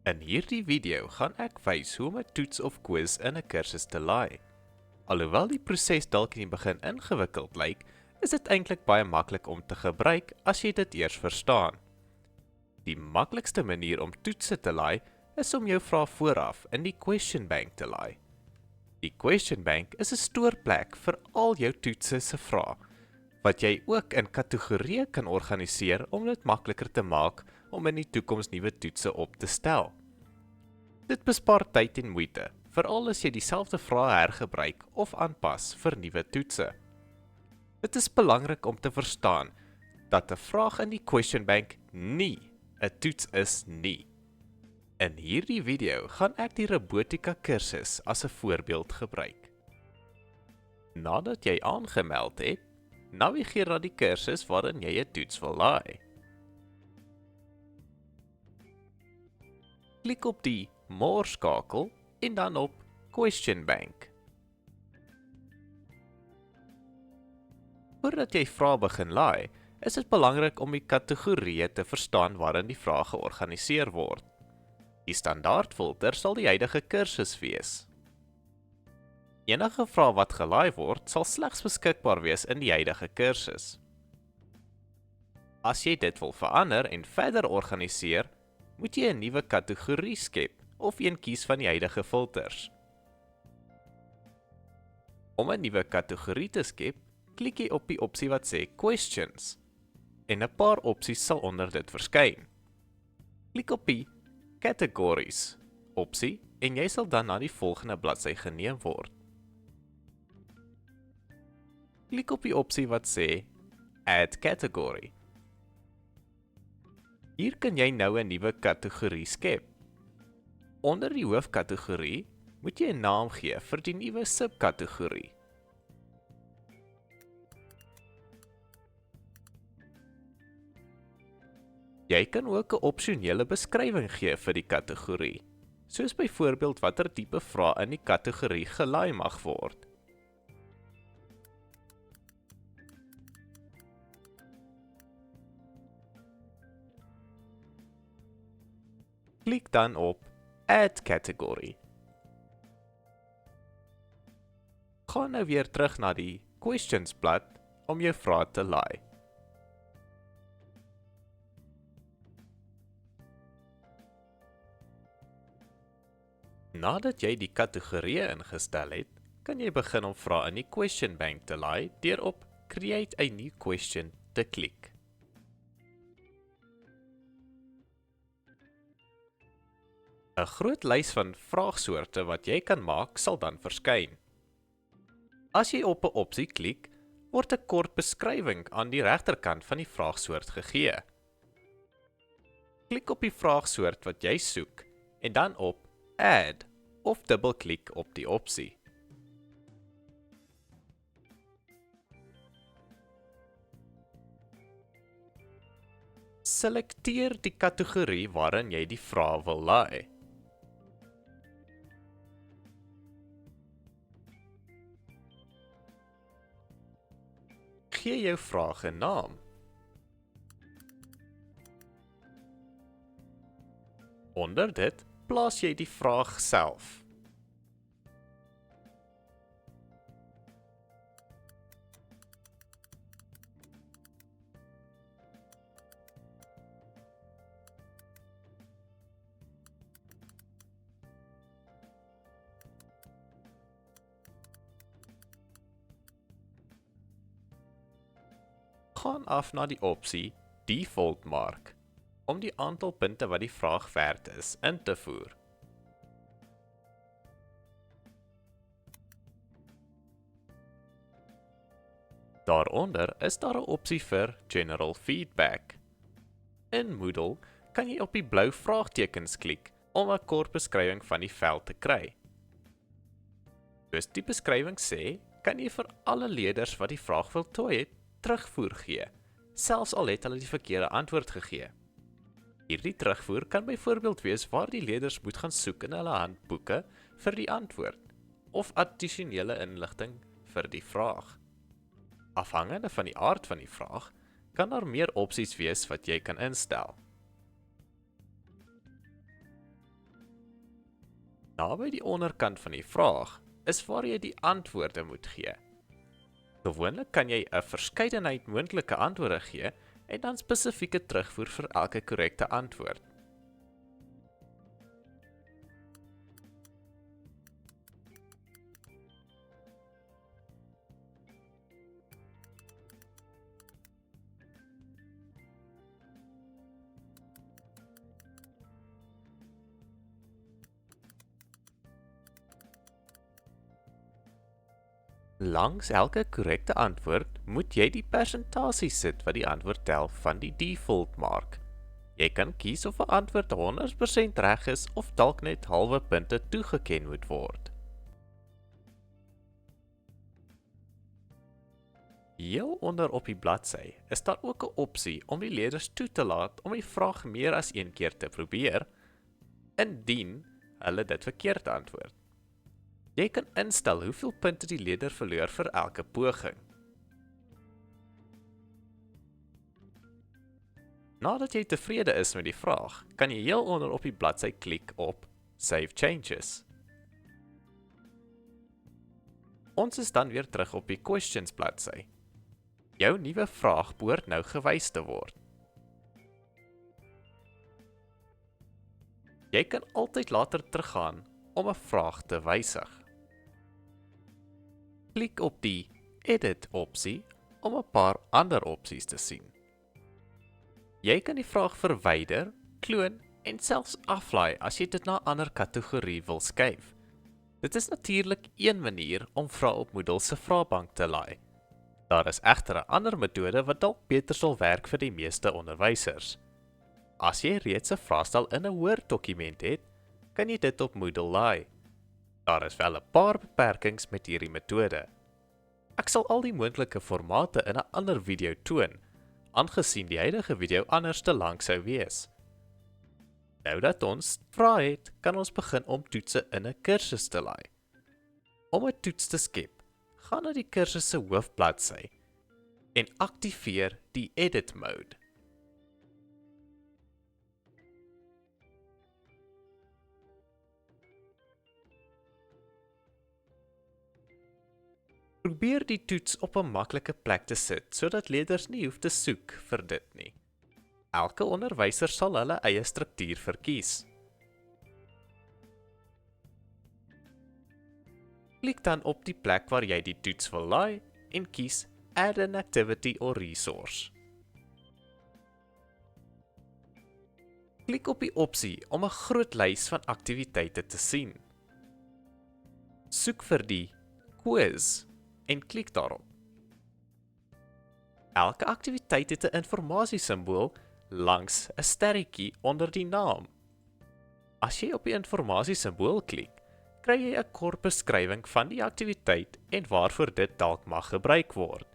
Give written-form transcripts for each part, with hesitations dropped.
In hierdie video gaan ek wys hoe om 'n toets of quiz in 'n kursus te laai. Alhoewel die proses dalk in die begin ingewikkeld lyk, is dit eintlik baie maklik om te gebruik as jy dit eers verstaan. Die maklikste manier om toetse te laai is om jou vrae vooraf in die question bank te laai. Die question bank is 'n stoorplek vir al jou toetse se vrae, wat jy ook in kategorieë kan organiseer om dit makliker te maak om in die toekoms nuwe toetse op te stel. Dit bespaar tyd en moeite, veral as jy dieselfde vrae hergebruik of aanpas vir nuwe toetse. Dit is belangrik om te verstaan dat 'n vraag in die question bank nie 'n toets is nie. In hierdie video gaan ek die robotika kursus as 'n voorbeeld gebruik. Nadat jy aangemeld het, navigeer na die kursus waarin jy 'n toets wil laai. Klik op die More skakel en dan op Question Bank. Voordat jy vrae begin laai, is dit belangrik om die kategorieë te verstaan waarin die vrae georganiseer word. Die standaardfilter sal die huidige kursus wees. Enige vrae wat gelaai word, sal slegs beskikbaar wees in die huidige kursus. As jy dit wil verander en verder organiseer, moet jy 'n nuwe kategorie skep of een kies van die huidige filters. Om 'n nuwe kategorie te skep, klik jy op die opsie wat sê Questions en 'n paar opsies sal onder dit verskyn. Klik op die Categories opsie en jy sal dan na die volgende bladsy geneem word. Klik op die opsie wat sê Add Category. Hier kan jy nou 'n nuwe kategorie skep. Onder die hoofkategorie moet jy 'n naam gee vir die nuwe subkategorie. Jy kan ook 'n opsionele beskrywing gee vir die kategorie, soos byvoorbeeld watter tipe vrae in die kategorie gelaai mag word. Klik dan op Add Category. Ga nou weer terug na die Questions blad om jou vrae te laai. Nadat jy die kategorieë ingestel het, kan jy begin om vrae in die question bank te laai deur op Create a new question te klik. ‘n groot lys van vraagsoorte wat jy kan maak sal dan verskyn. As jy op 'n opsie klik, word 'n kort beskrywing aan die regterkant van die vraagsoort gegee. Klik op die vraagsoort wat jy soek en dan op Add of dubbelklik op die opsie. Selekteer die kategorie waarin jy die vrae wil laai. Gee jou vraag 'n naam. Onder dit plaas jy die vraag self. Gaan af na die opsie Default Mark om die aantal punte wat die vraag werd is in te voer. Daaronder is daar 'n opsie vir General Feedback. In Moodle kan jy op die blou vraagtekens klik om 'n kort beskrywing van die veld te kry. Soos die beskrywing sê, kan jy vir alle leerders wat die vraag voltooi het, terugvoer gee, selfs al het hulle die verkeerde antwoord gegee. Hierdie terugvoer kan byvoorbeeld wees waar die leerders moet gaan soek in hulle handboeke vir die antwoord, of addisionele inligting vir die vraag. Afhangende van die aard van die vraag, kan daar meer opsies wees wat jy kan instel. Naby die onderkant van die vraag is waar jy die antwoorde moet gee. Gewoonlik kan jy 'n verskeidenheid moontlike antwoorde gee en dan spesifieke terugvoer vir elke korrekte antwoord. Langs elke korrekte antwoord moet jy die persentasie sit wat die antwoord tel van die default mark. Jy kan kies of 'n antwoord 100% reg is of dalk net halwe punte toegeken moet word. Heel onder op die bladsy is daar ook 'n opsie om die leerders toe te laat om die vraag meer as een keer te probeer, indien hulle dit verkeerd antwoord. Jy kan instel hoeveel punte die leerder verloor vir elke poging. Nadat jy tevrede is met die vraag, kan jy heel onder op die bladsy klik op Save Changes. Ons is dan weer terug op die Questions bladsy. Jou nuwe vraag behoort nou gewys te word. Jy kan altyd later teruggaan om 'n vraag te wysig. Klik op die Edit opsie om 'n paar ander opsies te sien. Jy kan die vraag verwyder, kloon en selfs aflaai as jy dit na 'n ander kategorie wil skuif. Dit is natuurlik een manier om vrae op Moodle se vraebank te laai. Daar is egter 'n ander metode wat dalk beter sal werk vir die meeste onderwysers. As jy reeds 'n vraestel in 'n Word-dokument het, kan jy dit op Moodle laai. Daar is wel 'n paar beperkings met hierdie metode. Ek sal al die moontlike formate in 'n ander video toon, aangesien die huidige video anders te lank sou wees. Nou dat ons vrae het, kan ons begin om toetse in 'n kursus te laai. Om 'n toets te skep, gaan na die kursus se hoofbladsy en aktiveer die Edit mode. Probeer die toets op 'n maklike plek te sit, sodat leerders nie hoef te soek vir dit nie. Elke onderwyser sal hulle eie struktuur verkies. Klik dan op die plek waar jy die toets wil laai en kies Add an activity or resource. Klik op die opsie om 'n groot lys van aktiwiteite te sien. Soek vir die quiz en klik daarop. Elke aktiwiteit het 'n informasiesimbool langs 'n sterretjie onder die naam. As jy op die informasiesimbool klik, kry jy 'n kort beskrywing van die aktiwiteit en waarvoor dit dalk mag gebruik word.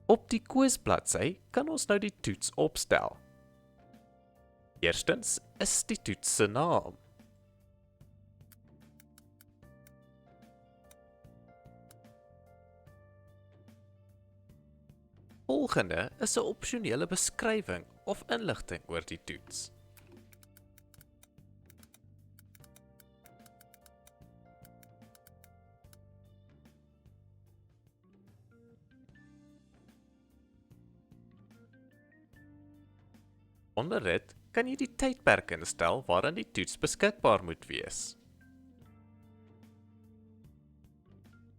Op die quizbladsy kan ons nou die toets opstel. Eerstens is die toets se naam. Volgende is 'n opsionele beskrywing of inligting oor die toets. Onder dit kan jy die tydperk instel waarin die toets beskikbaar moet wees.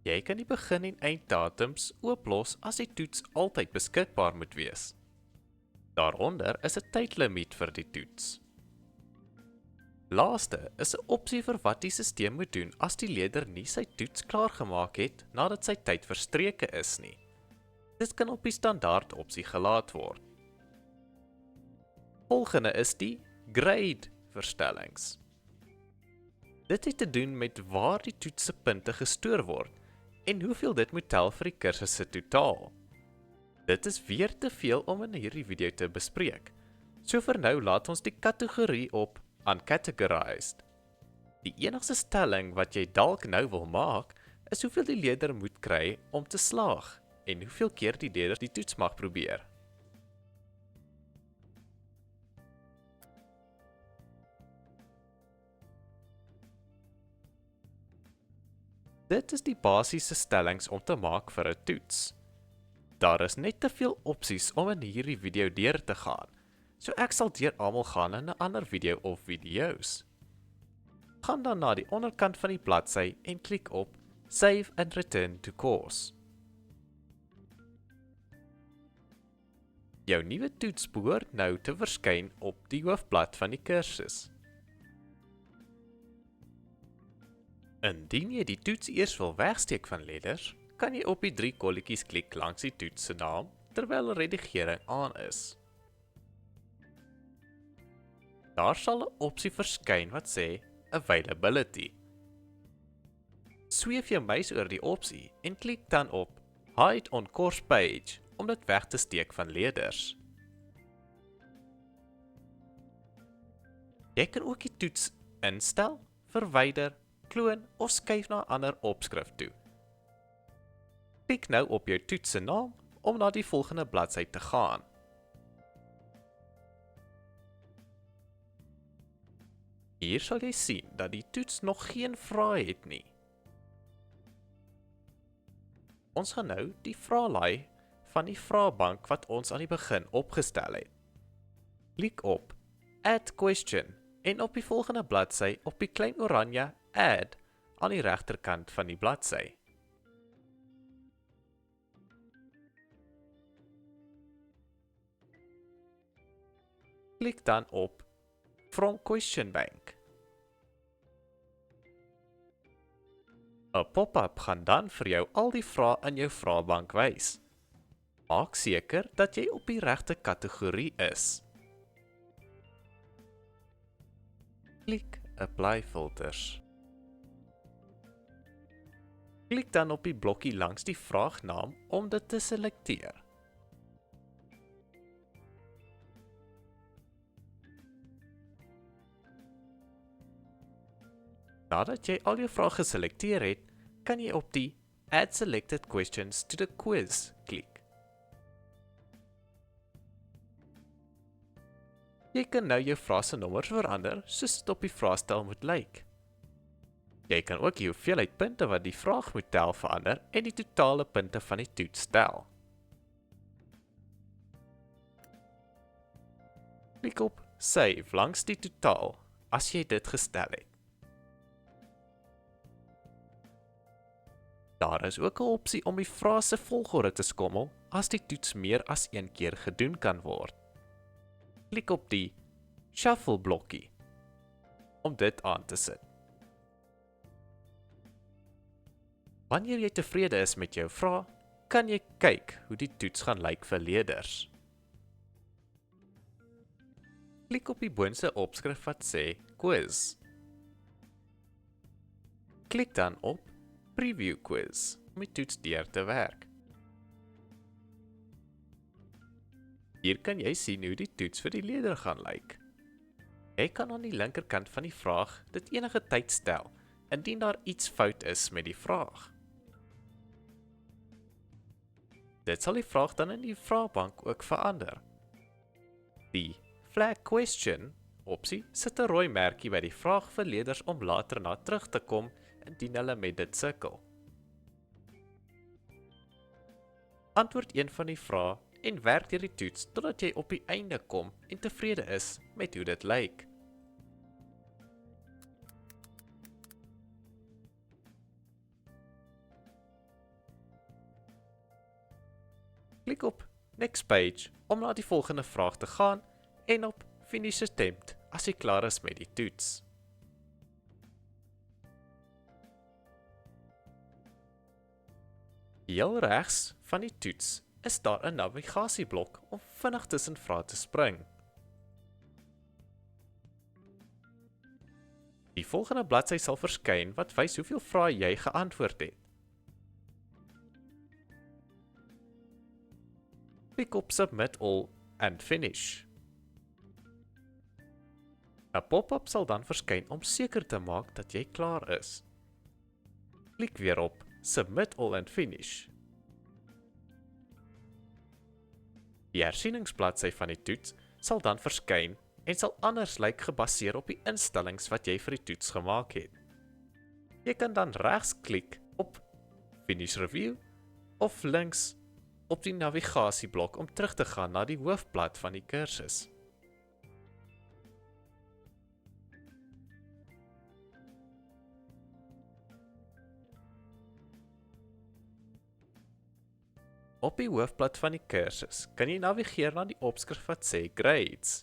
Jy kan die begin- en einddatums ooplos as die toets altyd beskikbaar moet wees. Daaronder is 'n tydlimiet vir die toets. Laaste is 'n opsie vir wat die stelsel moet doen as die leerder nie sy toets klaargemaak het nadat sy tyd verstreke is nie. Dit kan op die standaard opsie gelaat word. Volgende is die grade verstellings. Dit het te doen met waar die toets se punte gestoor word en hoeveel dit moet tel vir die kursus se totaal. Dit is weer te veel om in hierdie video te bespreek. So vir nou laat ons die kategorie op Uncategorized. Die enigste stelling wat jy dalk nou wil maak, is hoeveel die leerder moet kry om te slaag en hoeveel keer die leerder die toets mag probeer. Dit is die basiese stellings om te maak vir 'n toets. Daar is net te veel opsies om in hierdie video deur te gaan, so ek sal deur almal gaan in 'n ander video of video's. Gaan dan na die onderkant van die bladsy en klik op Save and Return to Course. Jou nuwe toets behoort nou te verskyn op die hoofblad van die kursus. Indien jy die toets eers wil wegsteek van letters, kan jy op die 3 kolletjies klik langs die toets se naam terwyl redigering aan is. Daar sal 'n opsie verskyn wat sê Availability. Sweef jou muis oor die opsie en klik dan op Hide on Course Page om dit weg te steek van leerders. Jy kan ook die toets instel, verwyder, kloon of skuif na 'n ander opskrif toe. Klik nou op jou toets se naam om na die volgende bladsy te gaan. Hier sal jy sien dat die toets nog geen vrae het nie. Ons gaan nou die vraelys van die vraebank wat ons aan die begin opgestel het. Klik op Add Question en op die volgende bladsy op die klein oranje Add aan die regterkant van die bladsy. Klik dan op From Question Bank. 'n pop-up gaan dan vir jou al die vrae in jou vraebank wys. Maak seker dat jy op die regte kategorie is. Klik Apply Filters. Klik dan op die blokkie langs die vraagnaam om dit te selekteer. Nadat jy al jou vrae geselekteer het, kan jy op die Add Selected Questions to the Quiz klik. Jy kan nou jou vrae se nommers verander soos dit op die vraestel moet lyk. Jy kan ook die hoeveelheid punte wat die vraag moet tel verander en die totale punte van die toets tel. Klik op Save langs die totaal as jy dit gestel het. Daar is ook 'n opsie om die vrae se volgorde te skommel as die toets meer as een keer gedoen kan word. Klik op die Shuffle blokkie om dit aan te sit. Wanneer jy tevrede is met jou vrae, kan jy kyk hoe die toets gaan lyk vir leerders. Klik op die boonste opskrif wat sê Quiz. Klik dan op Preview Quiz om die toets deur te werk. Hier kan jy sien hoe die toets vir die leerder gaan lyk. Jy kan aan die linkerkant van die vraag dit enige tyd stel, indien daar iets fout is met die vraag. Dit sal die vraag dan in die vraebank ook verander. Die Flag Question opsie sit 'n rooi merkie by die vraag vir leerders om later na terug te kom indien hulle met dit sukkel. Antwoord een van die vrae en werk deur die toets totdat jy op die einde kom en tevrede is met hoe dit lyk. Klik op Next Page om na die volgende vraag te gaan en op Finish Attempt as jy klaar is met die toets. Heel regs van die toets is daar 'n navigasieblok om vinnig tussen vrae te spring. Die volgende bladsy sal verskyn wat wys hoeveel vrae jy geantwoord het. Klik op Submit All and Finish. 'n pop-up sal dan verskyn om seker te maak dat jy klaar is. Klik weer op Submit All and Finish. Die hersieningsbladsy van die toets sal dan verskyn en sal anders lyk gebaseer op die instellings wat jy vir die toets gemaak het. Jy kan dan regs klik op Finish Review of links op die navigasieblok om terug te gaan na die hoofblad van die kursus. Op die hoofblad van die kursus kan jy navigeer na die opskrif wat sê Grades.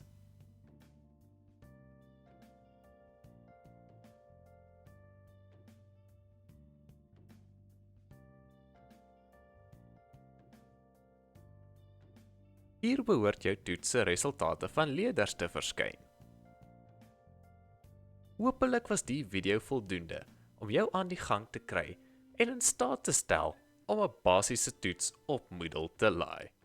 Hier behoort jou toetse resultate van leerders te verskyn. Hoopelik was die video voldoende om jou aan die gang te kry en in staat te stel om 'n basiese toets op Moodle te laai.